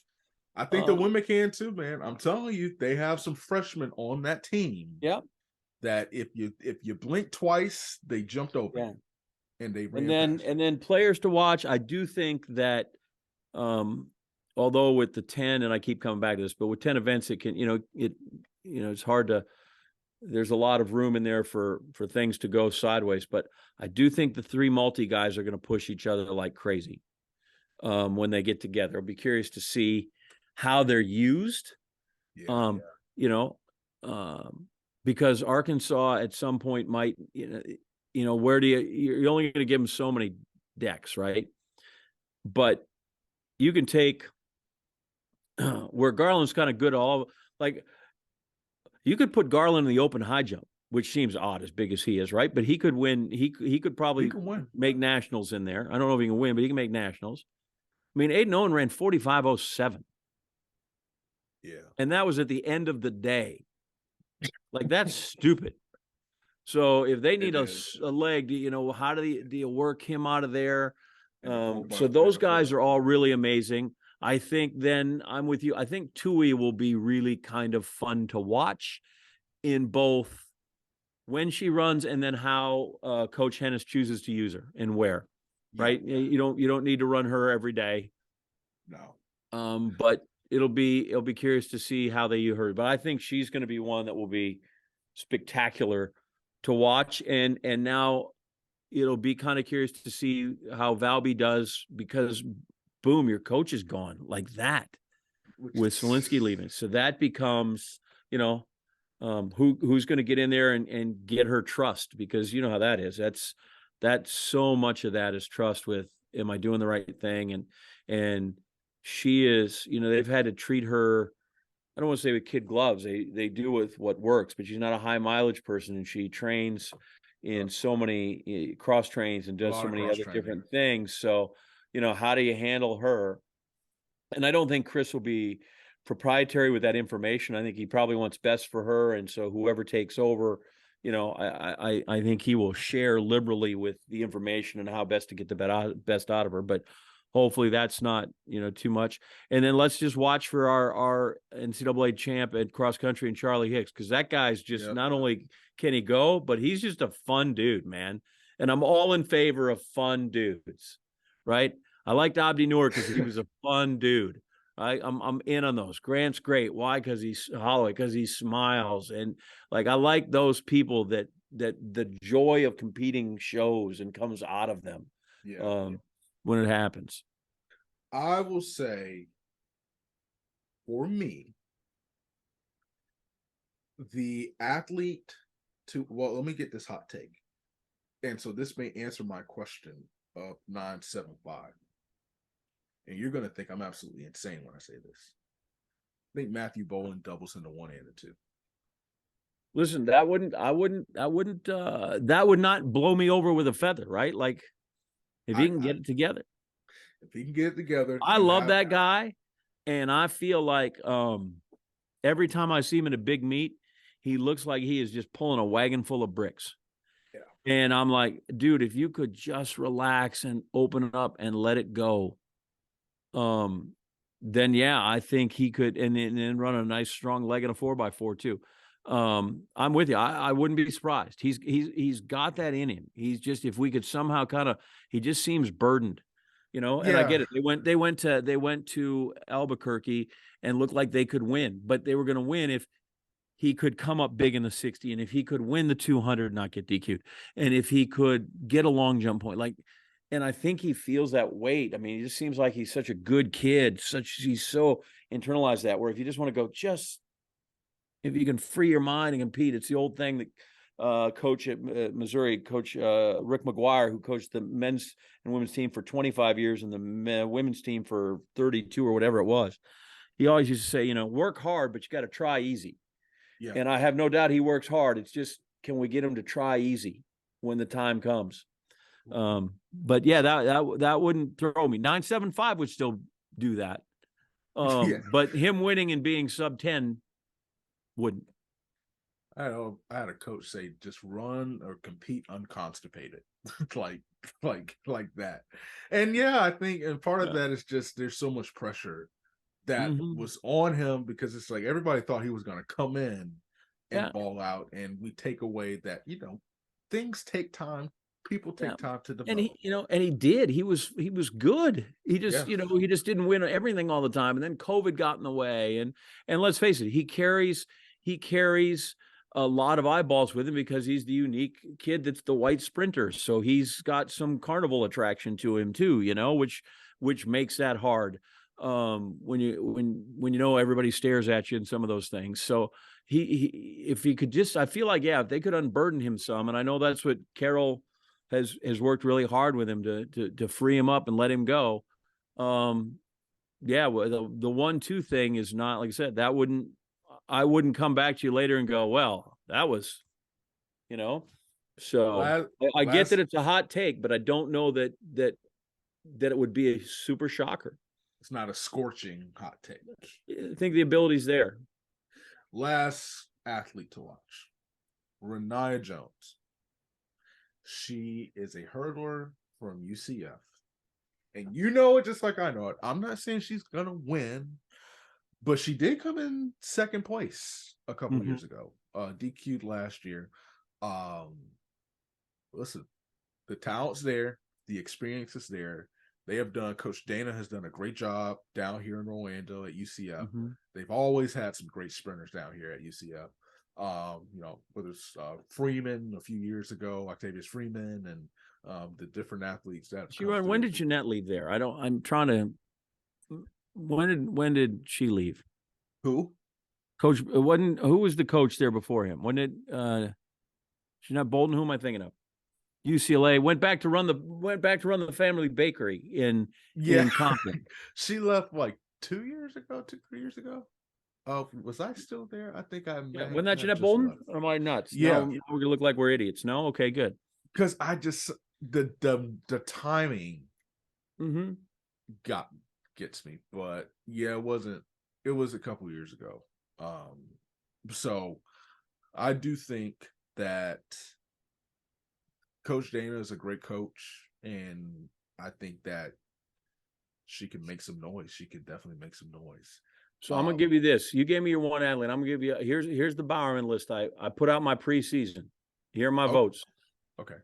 I think the women can too, man. I'm telling you, they have some freshmen on that team. Yeah. That if you blink twice, they jumped over. Yeah. And they ran and then players to watch. I do think that, although with the 10, and I keep coming back to this, but with 10 events, it can, it's hard to. There's a lot of room in there for things to go sideways, but I do think the 3 multi guys are going to push each other like crazy when they get together. I'll be curious to see how they're used. Yeah. You know, because Arkansas at some point might, where do you're only going to give them so many decks, right? But you can take where Garland's kind of good like you could put Garland in the open high jump, which seems odd as big as he is, right? But he could win. He could probably make nationals in there. I don't know if he can win, but he can make nationals. I mean, Aiden Owen ran 45.07. Yeah. And that was at the end of the day. Like, that's stupid. So if they need a leg, how do you work him out of there? So those guys are all really amazing. I think then I'm with you. I think Tui will be really kind of fun to watch in both when she runs and then how Coach Hennis chooses to use her and where. Right? You don't need to run her every day. No. But it'll be curious to see how they use her. But I think she's going to be one that will be spectacular to watch. And now it'll be kind of curious to see how Valby does, because boom, your coach is gone like that with Solinsky leaving. So that becomes, who's going to get in there and get her trust, because you know how that is. That's so much of that is trust with, am I doing the right thing? And she is, they've had to treat her, I don't want to say with kid gloves. They do with what works, but she's not a high mileage person, and she trains in so many cross trains and does so many other different things. So, how do you handle her? And I don't think Chris will be proprietary with that information. I think he probably wants best for her. And so whoever takes over, I think he will share liberally with the information and how best to get the best out of her. But hopefully that's not, too much. And then let's just watch for our NCAA champ at cross country and Charlie Hicks, because that guy's just not only can he go, but he's just a fun dude, man. And I'm all in favor of fun dudes, right? I liked Abdi Noor because he was a fun dude. I'm in on those. Grant's great. Why? Because he's Holloway, because he smiles. And like, I like those people that the joy of competing shows and comes out of them. When it happens. I will say, for me, the athlete let me get this hot take. And so this may answer my question of 975. And you're going to think I'm absolutely insane when I say this. I think Matthew Bowen doubles into 1 and a 2. Listen, that would not blow me over with a feather, right? Like, if he can get it together. If he can get it together. I love that guy. And I feel like every time I see him in a big meet, he looks like he is just pulling a wagon full of bricks. Yeah. And I'm like, dude, if you could just relax and open it up and let it go, then yeah, I think he could, and then run a nice strong leg in a 4x4 too. I'm with you. I wouldn't be surprised. He's got that in him. He's just, if we could somehow he just seems burdened, and I get it. They went to Albuquerque and looked like they could win, but they were going to win if he could come up big in the 60, and if he could win the 200, not get DQ'd, and if he could get a long jump point, and I think he feels that weight. I mean, he just seems like he's such a good kid. He's so internalized that, where if you just want to go, if you can free your mind and compete, it's the old thing that coach at Missouri, Coach Rick McGuire, who coached the men's and women's team for 25 years and the women's team for 32 or whatever it was. He always used to say, work hard, but you got to try easy. Yeah. And I have no doubt he works hard. It's just, can we get him to try easy when the time comes? But yeah, that wouldn't throw me. 975 would still do that. But him winning and being sub 10 wouldn't. I had a coach say, just run or compete unconstipated. like that. And yeah, I think, and part of that is just, there's so much pressure that was on him, because it's like everybody thought he was going to come in and ball out, and we take away that, things take time. People take time to develop. And he did. He was good. He just, he just didn't win everything all the time. And then COVID got in the way. And let's face it, he carries a lot of eyeballs with him because he's the unique kid that's the white sprinter. So he's got some carnival attraction to him too, which makes that hard. when you know everybody stares at you and some of those things. So he if he could just, I feel like, yeah, if they could unburden him some, and I know that's what Carol has worked really hard with him to free him up and let him go. Yeah, well, the 1-2 thing is not, like I said, I wouldn't come back to you later and go, well, that was, you know. So I get that it's a hot take, but I don't know that it would be a super shocker. It's not a scorching hot take. I think the ability's there. Last athlete to watch, Renaya Jones. She is a hurdler from UCF. And you know it just like I know it. I'm not saying she's going to win, but she did come in second place a couple years ago. DQ'd last year. Listen, the talent's there. The experience is there. Coach Dana has done a great job down here in Orlando at UCF. They've always had some great sprinters down here at UCF. Whether it's Freeman a few years ago, Octavius Freeman, and the different athletes that she run. When did Jeanette leave there? I'm trying to. When did she leave? Who? Coach who was the coach there before him? When did Jeanette Bolden? Who am I thinking of? UCLA went back to run the family bakery in Compton. She left like 2 years ago, 3 years ago. Was I still there? I think I wasn't that Jeanette Bolden? Or am I nuts? Yeah, no, we're gonna look like we're idiots. No, okay, good. Because I just the timing gets me, but yeah, it wasn't. It was a couple years ago. So I do think that Coach Dana is a great coach, and I think that she can make some noise. She can definitely make some noise. So I'm gonna give you this. You gave me your one athlete. I'm gonna give you here's the Bowerman list. I put out my preseason. Here are my votes. Okay.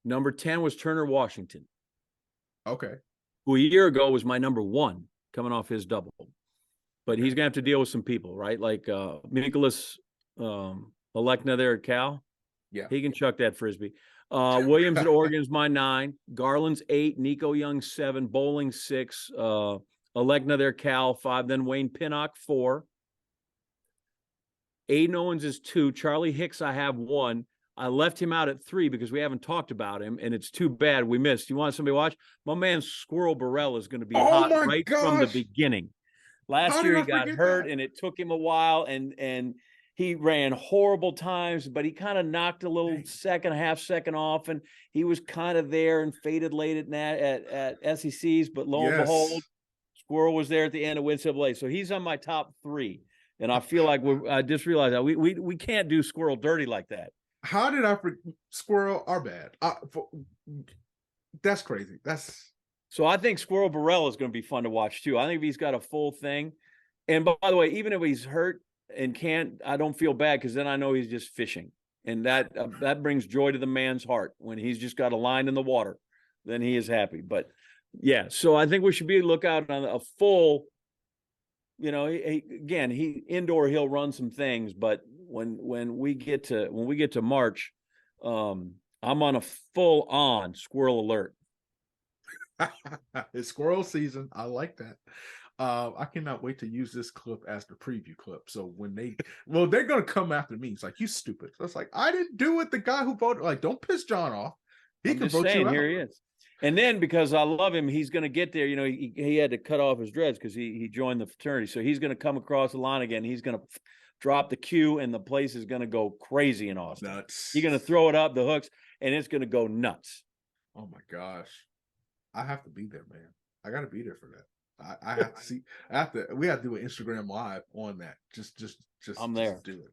Number 10 was Turner Washington. Okay. Who a year ago was my number 1 coming off his double. But he's gonna have to deal with some people, right? Like Nicholas Alekna there at Cal. Yeah. He can chuck that frisbee. Williams at Oregon's my 9. Garland's 8. Nico Young 7. Bowling 6. Alekna there, Cal 5. Then Wayne Pinnock 4. Aiden Owens is 2. Charlie Hicks I have 1. I left him out at 3 because we haven't talked about him, and it's too bad we missed. You want somebody to watch? My man Squirrel Burrell is going to be hot right from the beginning. Last year he got hurt, and it took him a while, and he ran horrible times, but he kind of knocked a little half second off, and he was kind of there and faded late at SECs. But lo and behold, Squirrel was there at the end of NCAA, so he's on my top 3. And I feel like I just realized that we can't do Squirrel dirty like that. How did I forget Squirrel? Our bad. That's crazy. So I think Squirrel Burrell is going to be fun to watch too. I think if he's got a full thing, and by the way, even if he's hurt and can't, I don't feel bad because then I know he's just fishing, and that brings joy to the man's heart when he's just got a line in the water. Then he is happy. But yeah, so I think we should be lookout on a full. He indoor he'll run some things, but when we get to March, I'm on a full on squirrel alert. It's squirrel season. I like that. I cannot wait to use this clip as the preview clip. So when they're gonna come after me. It's like, you stupid. So it's like, I didn't do it. The guy who voted, like, don't piss John off. He can vote you out. Here he is. And then because I love him, he's going to get there. He had to cut off his dreads because he joined the fraternity. So he's going to come across the line again. He's going to drop the cue, and the place is going to go crazy in Austin. Nuts. He's going to throw it up the hooks, and it's going to go nuts. Oh my gosh, I have to be there, man. I got to be there for that. I have to see. We have to do an Instagram live on that. Just I'm there. Just do it.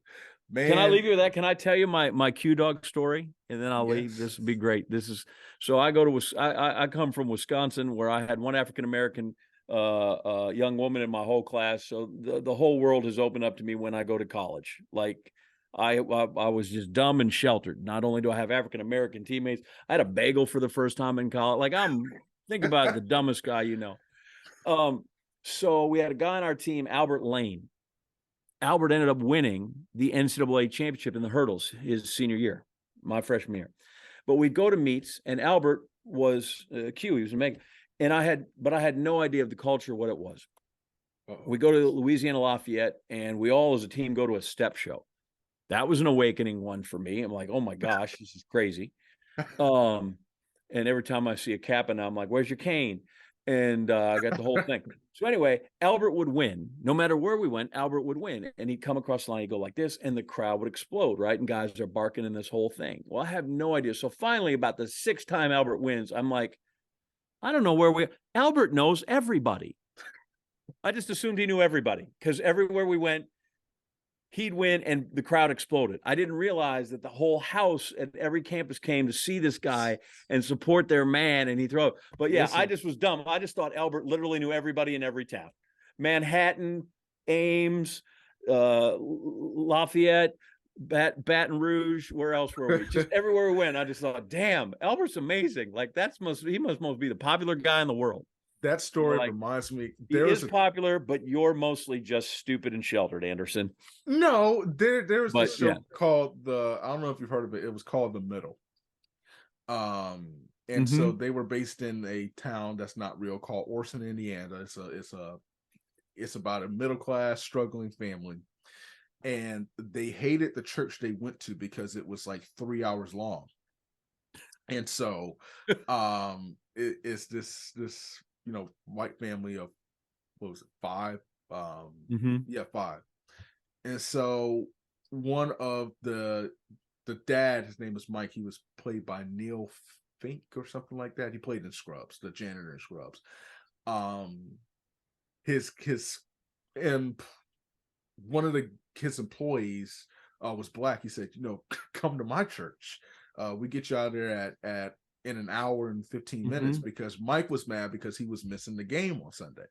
Man. Can I leave you with that? Can I tell you my Q Dog story, and then I'll leave? This would be great. I come from Wisconsin, where I had one African American young woman in my whole class. So the whole world has opened up to me when I go to college. Like I was just dumb and sheltered. Not only do I have African American teammates, I had a bagel for the first time in college. Like think about the dumbest guy you know. So we had a guy on our team, Albert Lane. Albert ended up winning the NCAA championship in the hurdles his senior year, my freshman year. But we'd go to meets, and Albert was Q. He was Megan, And I had no idea of the culture, what it was. Uh-oh. We go to Louisiana Lafayette, and we all as a team go to a step show. That was an awakening one for me. I'm like, oh my gosh, this is crazy. And every time I see a Kappa, I'm like, where's your cane? And I got the whole thing. So anyway, Albert would win. No matter where we went, Albert would win. And he'd come across the line, he'd go like this, and the crowd would explode, right? And guys are barking in this whole thing. Well, I have no idea. So finally, about the sixth time Albert wins, I'm like, I don't know where Albert knows everybody. I just assumed he knew everybody because everywhere we went, he'd win and the crowd exploded. I didn't realize that the whole house at every campus came to see this guy and support their man, and he threw it. But yeah, Listen. I just was dumb. I just thought Albert literally knew everybody in every town. Manhattan, Ames, Lafayette, Baton Rouge, where else were we? Just everywhere we went, I just thought, damn, Albert's amazing. Like he must be the popular guy in the world. That story reminds me. He is popular, but you're mostly just stupid and sheltered, Anderson. No, there's a show called I don't know if you've heard of it. It was called The Middle. And so they were based in a town that's not real called Orson, Indiana. It's about a middle class struggling family, and they hated the church they went to because it was like 3 hours long, and so it's this white family of, what was it, 5? Yeah, 5. And so one of the dad, his name was Mike, he was played by Neil Fink or something like that. He played in Scrubs, the janitor in Scrubs. One of his employees was black. He said, come to my church. We get you out there at in an hour and 15 minutes, because Mike was mad because he was missing the game on Sunday.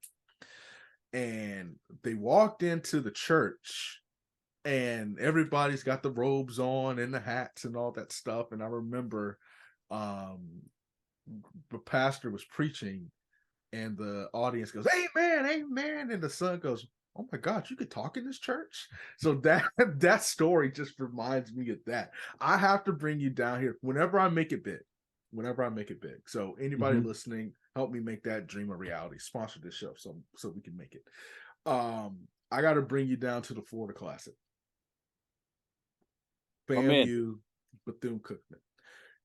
And they walked into the church and everybody's got the robes on and the hats and all that stuff. And I remember the pastor was preaching and the audience goes, amen, amen. And the son goes, oh my God, you could talk in this church? So that story just reminds me of that. I have to bring you down here whenever I make it big. So anybody listening, help me make that dream a reality. Sponsor this show so we can make it. I got to bring you down to the Florida Classic. FAMU, Bethune-Cookman.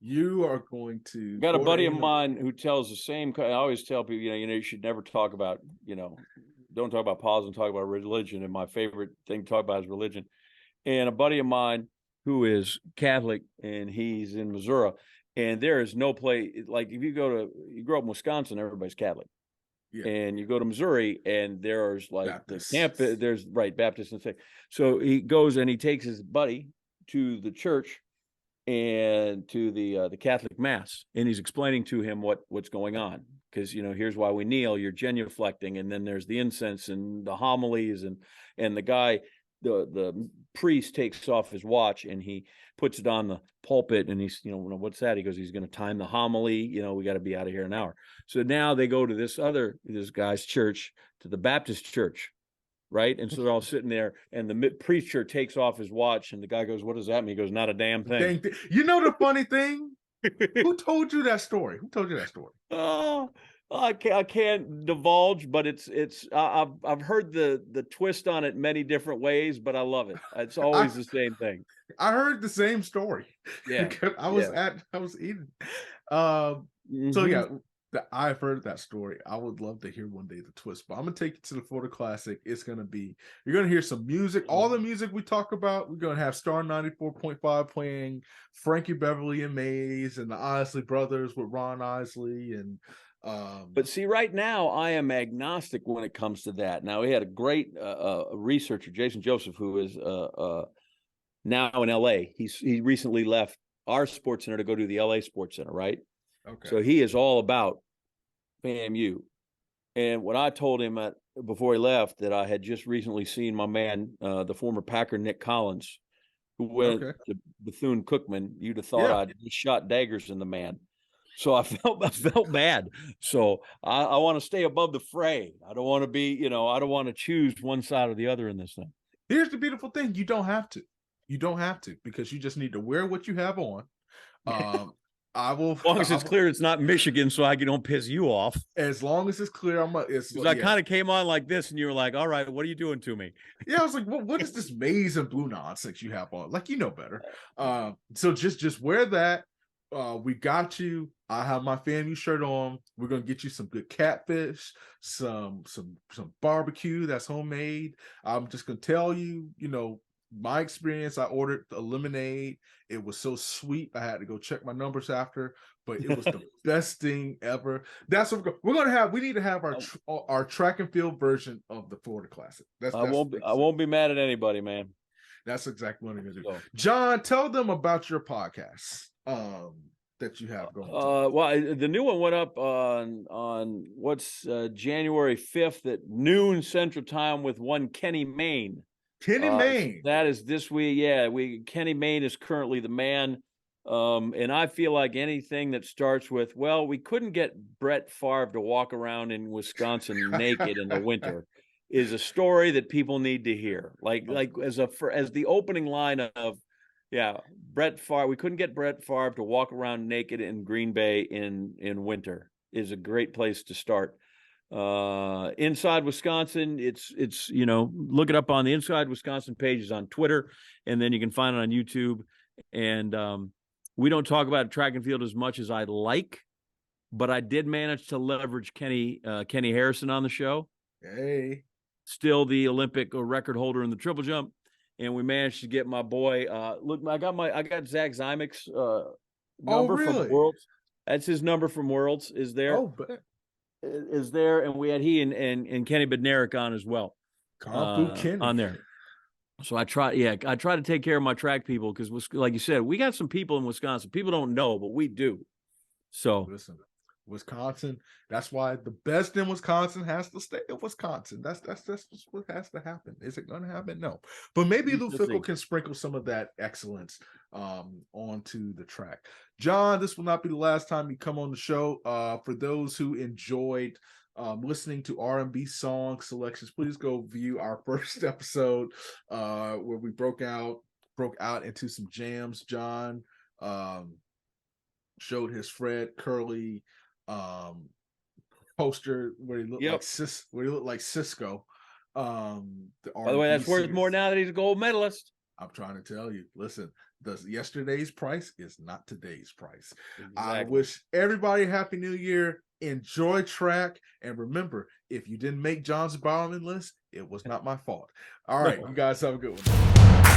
You are going to. Got a buddy of mine who tells the same. I always tell people, you should never talk about, don't talk about politics, talk about religion. And my favorite thing to talk about is religion. And a buddy of mine who is Catholic, and he's in Missouri. And there is no place, like if you grow up in Wisconsin, everybody's Catholic. Yeah. And you go to Missouri and there's like Baptist. The campus, there's Baptist and things. So he goes and he takes his buddy to the church and to the Catholic mass. And he's explaining to him what's going on. Because, here's why we kneel, you're genuflecting. And then there's the incense and the homilies and the guy, the priest takes off his watch and he puts it on the pulpit and he's, what's that? He goes, he's going to time the homily. We got to be out of here in an hour. So now they go to this guy's church, to the Baptist church, right? And so they're all sitting there and the preacher takes off his watch and the guy goes, what does that mean? He goes, not a damn thing. The funny thing? Who told you that story? Oh, I can't divulge, but I've heard the twist on it many different ways, but I love it. It's always the same thing. I heard the same story. Yeah, I was eating. So yeah, I've heard that story. I would love to hear one day the twist, but I'm gonna take you to the Florida Classic. You're gonna hear some music. All the music we talk about, we're gonna have Star 94.5 playing Frankie Beverly and Mays and the Isley Brothers with Ron Isley and. But see, right now I am agnostic when it comes to that. Now we had a great researcher, Jason Joseph, who is now in LA. He recently left our sports center to go to the LA Sports Center, right? Okay. So he is all about FAMU. And what I told him before he left, that I had just recently seen my man, the former Packer Nick Collins, who went to Bethune-Cookman. You'd have thought I'd shot daggers in the man. So I felt bad. So I want to stay above the fray. I don't want to be, I don't want to choose one side or the other in this thing. Here's the beautiful thing. You don't have to, because you just need to wear what you have on. I will. As long as it's clear it's not Michigan, so I don't piss you off. As long as it's clear, Because I kind of came on like this, and you were like, "All right, what are you doing to me?" Yeah, I was like, what is this maize and blue nonsense you have on? Like, you know better. So just wear that. We got you. I have my FAMU shirt on. We're gonna get you some good catfish, some barbecue that's homemade. I'm just gonna tell you, my experience. I ordered a lemonade. It was so sweet. I had to go check my numbers after, but it was the best thing ever. That's what we're gonna have. We need to have our track and field version of the Florida Classic. I won't be mad at anybody, man. That's exactly what I'm gonna do. So, John, tell them about your podcast that you have going. Well, the new one went up on what's January 5th at noon Central Time with one Kenny Mayne. Kenny Mayne. That is this week. Yeah, Kenny Mayne is currently the man. And I feel like anything that starts with, well, we couldn't get Brett Favre to walk around in Wisconsin naked in the winter, is a story that people need to hear. Like as the opening line of, Brett Favre. We couldn't get Brett Favre to walk around naked in Green Bay in winter is a great place to start. Inside Wisconsin, it's look it up on the Inside Wisconsin pages on Twitter, and then you can find it on YouTube. And we don't talk about track and field as much as I'd like, but I did manage to leverage Kenny Harrison on the show. Hey, still the Olympic record holder in the triple jump, and we managed to get my boy. Look, I got Zach Zymick's number from Worlds. That's his number from Worlds. Is there? Oh, but. Is there, and we had he and Kenny Bednarik on as well. On there. So I try to take care of my track people because, like you said, we got some people in Wisconsin. People don't know, but we do. So listen, Wisconsin. That's why the best in Wisconsin has to stay in Wisconsin. That's what has to happen. Is it going to happen? No, but maybe Lou Fickle can sprinkle some of that excellence onto the track. John, this will not be the last time you come on the show. For those who enjoyed listening to R&B song selections, please go view our first episode where we broke out into some jams. John showed his Fred Curly poster where he looked like Cisco. By the way, that's worth more now that he's a gold medalist. I'm trying to tell you. Listen, yesterday's price is not today's price. Exactly. I wish everybody a happy new year. Enjoy track, and remember, if you didn't make John's Bowerman list, it was not my fault. All right, you guys have a good one.